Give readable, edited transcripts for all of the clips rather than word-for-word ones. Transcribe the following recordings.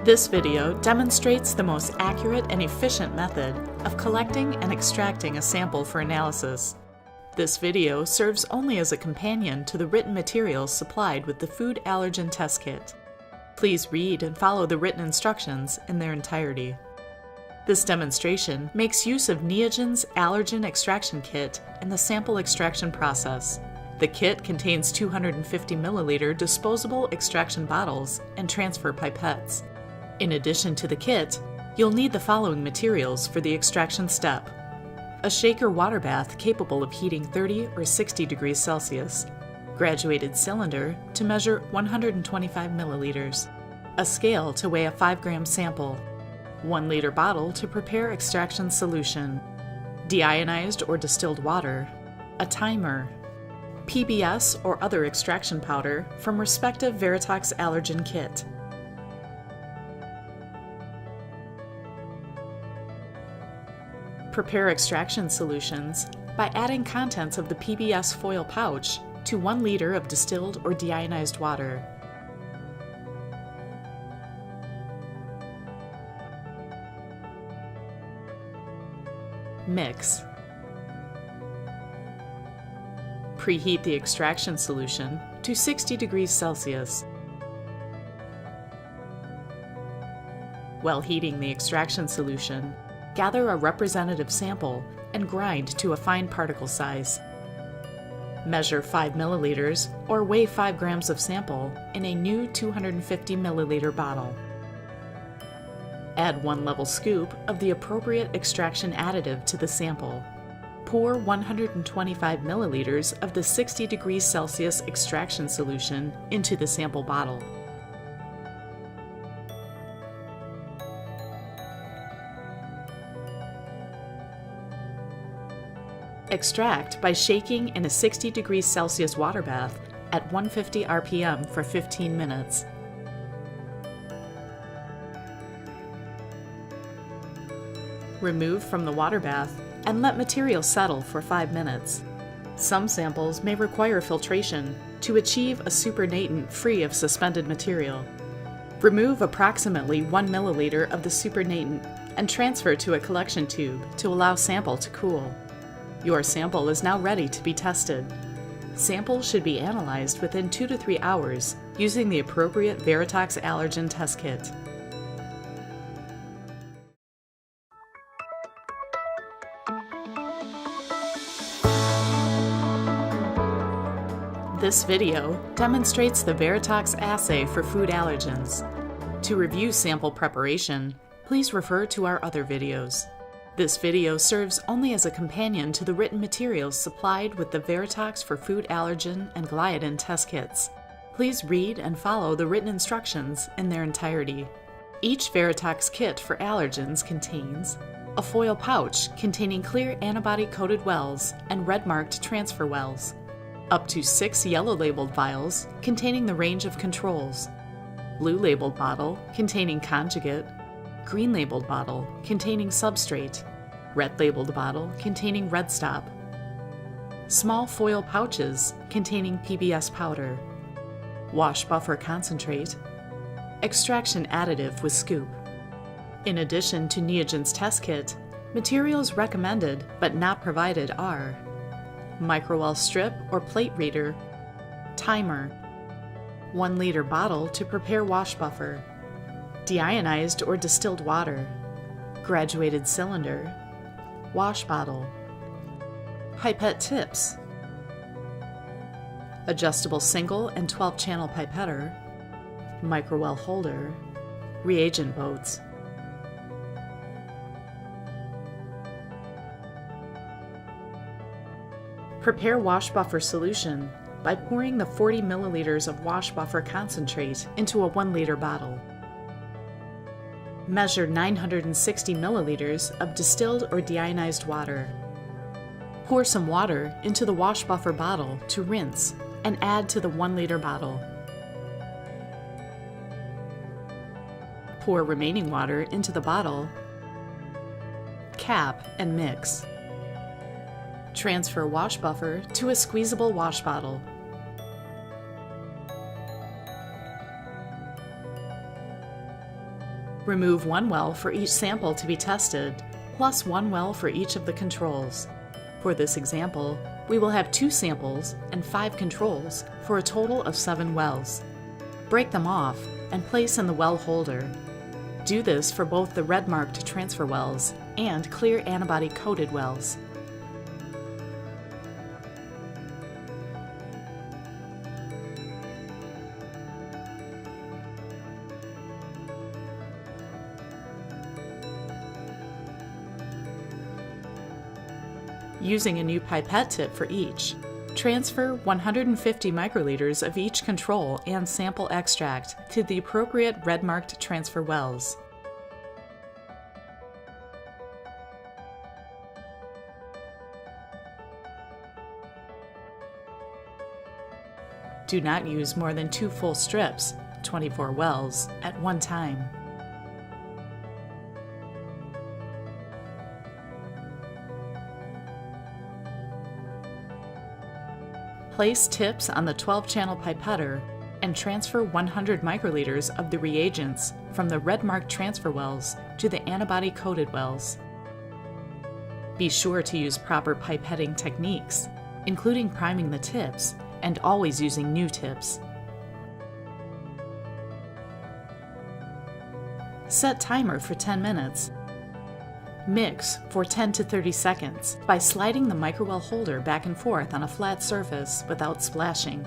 This video demonstrates the most accurate and efficient method of collecting and extracting a sample for analysis. This video serves only as a companion to the written materials supplied with the food allergen test kit. Please read and follow the written instructions in their entirety. This demonstration makes use of NEOGEN's allergen extraction kit and the sample extraction process. The kit contains 250 milliliter disposable extraction bottles and transfer pipettes. In addition to the kit, you'll need the following materials for the extraction step: a shaker water bath capable of heating 30 or 60 degrees Celsius, graduated cylinder to measure 125 milliliters, a scale to weigh a 5-gram sample, 1 liter bottle to prepare extraction solution, deionized or distilled water, a timer, PBS or other extraction powder from respective Veratox allergen kit. Prepare extraction solutions by adding contents of the PBS foil pouch to 1 liter of distilled or deionized water. Mix. Preheat the extraction solution to 60 degrees Celsius. While heating the extraction solution, gather a representative sample and grind to a fine particle size. Measure 5 milliliters or weigh 5 grams of sample in a new 250 milliliter bottle. Add 1 level scoop of the appropriate extraction additive to the sample. Pour 125 milliliters of the 60 degrees Celsius extraction solution into the sample bottle. Extract by shaking in a 60 degrees Celsius water bath at 150 RPM for 15 minutes. Remove from the water bath and let material settle for 5 minutes. Some samples may require filtration to achieve a supernatant free of suspended material. Remove approximately 1 milliliter of the supernatant and transfer to a collection tube to allow sample to cool. Your sample is now ready to be tested. Samples should be analyzed within 2 to 3 hours using the appropriate Veratox allergen test kit. This video demonstrates the Veratox assay for food allergens. To review sample preparation, please refer to our other videos. This video serves only as a companion to the written materials supplied with the Veratox for food allergen and gliadin test kits. Please read and follow the written instructions in their entirety. Each Veratox kit for allergens contains a foil pouch containing clear antibody-coated wells and red-marked transfer wells, up to 6 yellow-labeled vials containing the range of controls, blue-labeled bottle containing conjugate, green-labeled bottle containing substrate, red-labeled bottle containing red stop, small foil pouches containing PBS powder, wash buffer concentrate, extraction additive with scoop. In addition to NEOGEN's test kit, materials recommended but not provided are microwell strip or plate reader, timer, 1 liter bottle to prepare wash buffer, deionized or distilled water, graduated cylinder, wash bottle, pipette tips, adjustable single and 12-channel pipetter, microwell holder, reagent boats. Prepare wash buffer solution by pouring the 40 milliliters of wash buffer concentrate into a 1 liter bottle. Measure 960 milliliters of distilled or deionized water. Pour some water into the wash buffer bottle to rinse and add to the 1 liter bottle. Pour remaining water into the bottle, cap and mix. Transfer wash buffer to a squeezable wash bottle. Remove one well for each sample to be tested, plus one well for each of the controls. For this example, we will have 2 samples and 5 controls for a total of 7 wells. Break them off and place in the well holder. Do this for both the red-marked transfer wells and clear antibody-coated wells. Using a new pipette tip for each, transfer 150 microliters of each control and sample extract to the appropriate red-marked transfer wells. Do not use more than 2 full strips, 24 wells, at one time. Place tips on the 12-channel pipetter and transfer 100 microliters of the reagents from the red-marked transfer wells to the antibody-coated wells. Be sure to use proper pipetting techniques, including priming the tips and always using new tips. Set timer for 10 minutes. Mix for 10 to 30 seconds by sliding the microwell holder back and forth on a flat surface without splashing.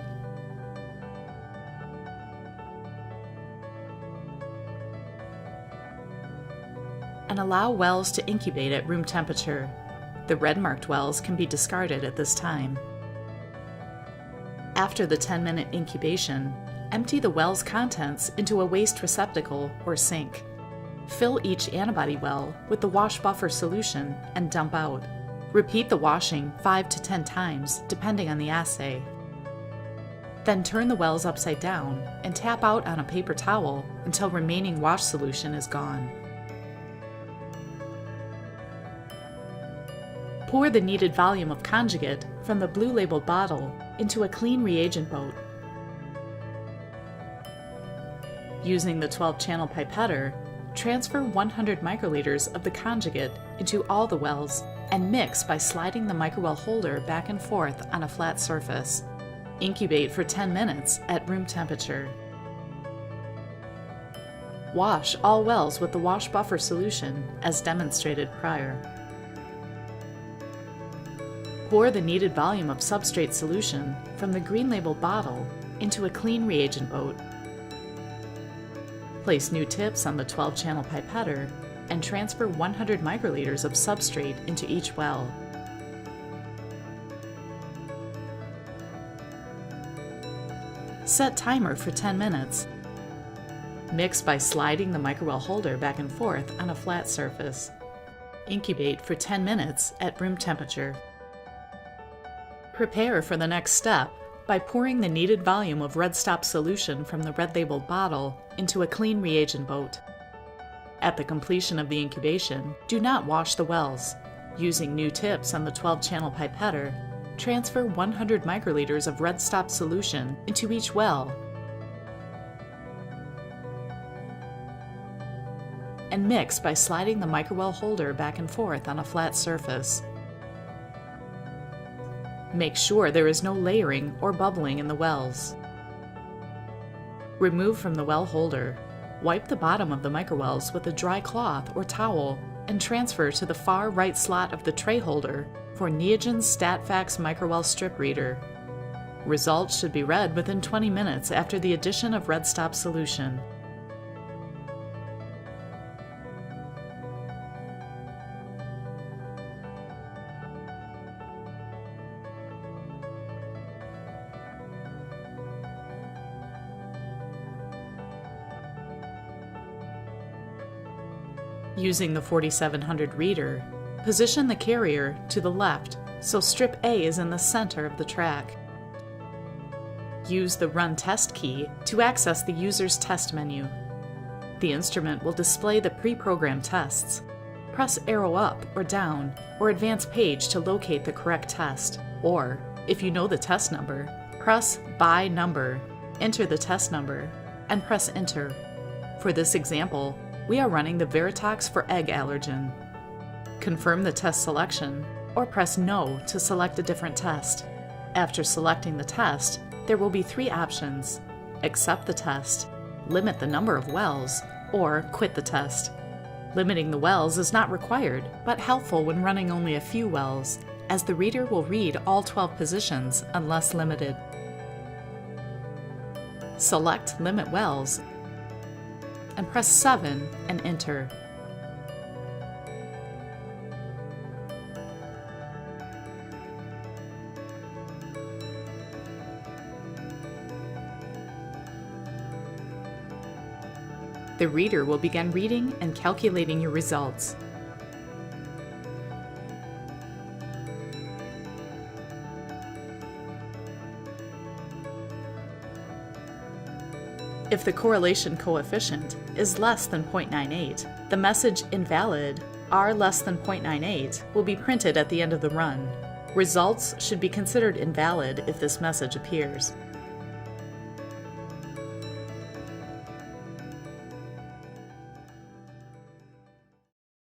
And allow wells to incubate at room temperature. The red-marked wells can be discarded at this time. After the 10-minute incubation, empty the well's contents into a waste receptacle or sink. Fill each antibody well with the wash buffer solution and dump out. Repeat the washing 5 to 10 times, depending on the assay. Then turn the wells upside down and tap out on a paper towel until remaining wash solution is gone. Pour the needed volume of conjugate from the blue labeled bottle into a clean reagent boat. Using the 12-channel pipetter, transfer 100 microliters of the conjugate into all the wells and mix by sliding the microwell holder back and forth on a flat surface. Incubate for 10 minutes at room temperature. Wash all wells with the wash buffer solution as demonstrated prior. Pour the needed volume of substrate solution from the green labeled bottle into a clean reagent boat. Place new tips on the 12-channel pipetter and transfer 100 microliters of substrate into each well. Set timer for 10 minutes. Mix by sliding the microwell holder back and forth on a flat surface. Incubate for 10 minutes at room temperature. Prepare for the next step by pouring the needed volume of red stop solution from the red labeled bottle into a clean reagent boat. At the completion of the incubation, do not wash the wells. Using new tips on the 12-channel pipetter, transfer 100 microliters of red stop solution into each well and mix by sliding the microwell holder back and forth on a flat surface. Make sure there is no layering or bubbling in the wells. Remove from the well holder. Wipe the bottom of the microwells with a dry cloth or towel and transfer to the far right slot of the tray holder for NEOGEN's StatFax microwell strip reader. Results should be read within 20 minutes after the addition of red stop solution. Using the 4700 reader, position the carrier to the left so strip A is in the center of the track. Use the Run Test key to access the user's test menu. The instrument will display the pre-programmed tests. Press arrow up or down or advance page to locate the correct test, or, if you know the test number, press By Number, enter the test number, and press Enter. For this example, We are running the Veratox for egg allergen. Confirm the test selection, or press No to select a different test. After selecting the test, there will be 3 options: accept the test, limit the number of wells, or quit the test. Limiting the wells is not required, but helpful when running only a few wells, as the reader will read all 12 positions unless limited. Select Limit Wells and press 7 and enter. The reader will begin reading and calculating your results. If the correlation coefficient is less than 0.98, the message invalid, R less than 0.98, will be printed at the end of the run. Results should be considered invalid if this message appears.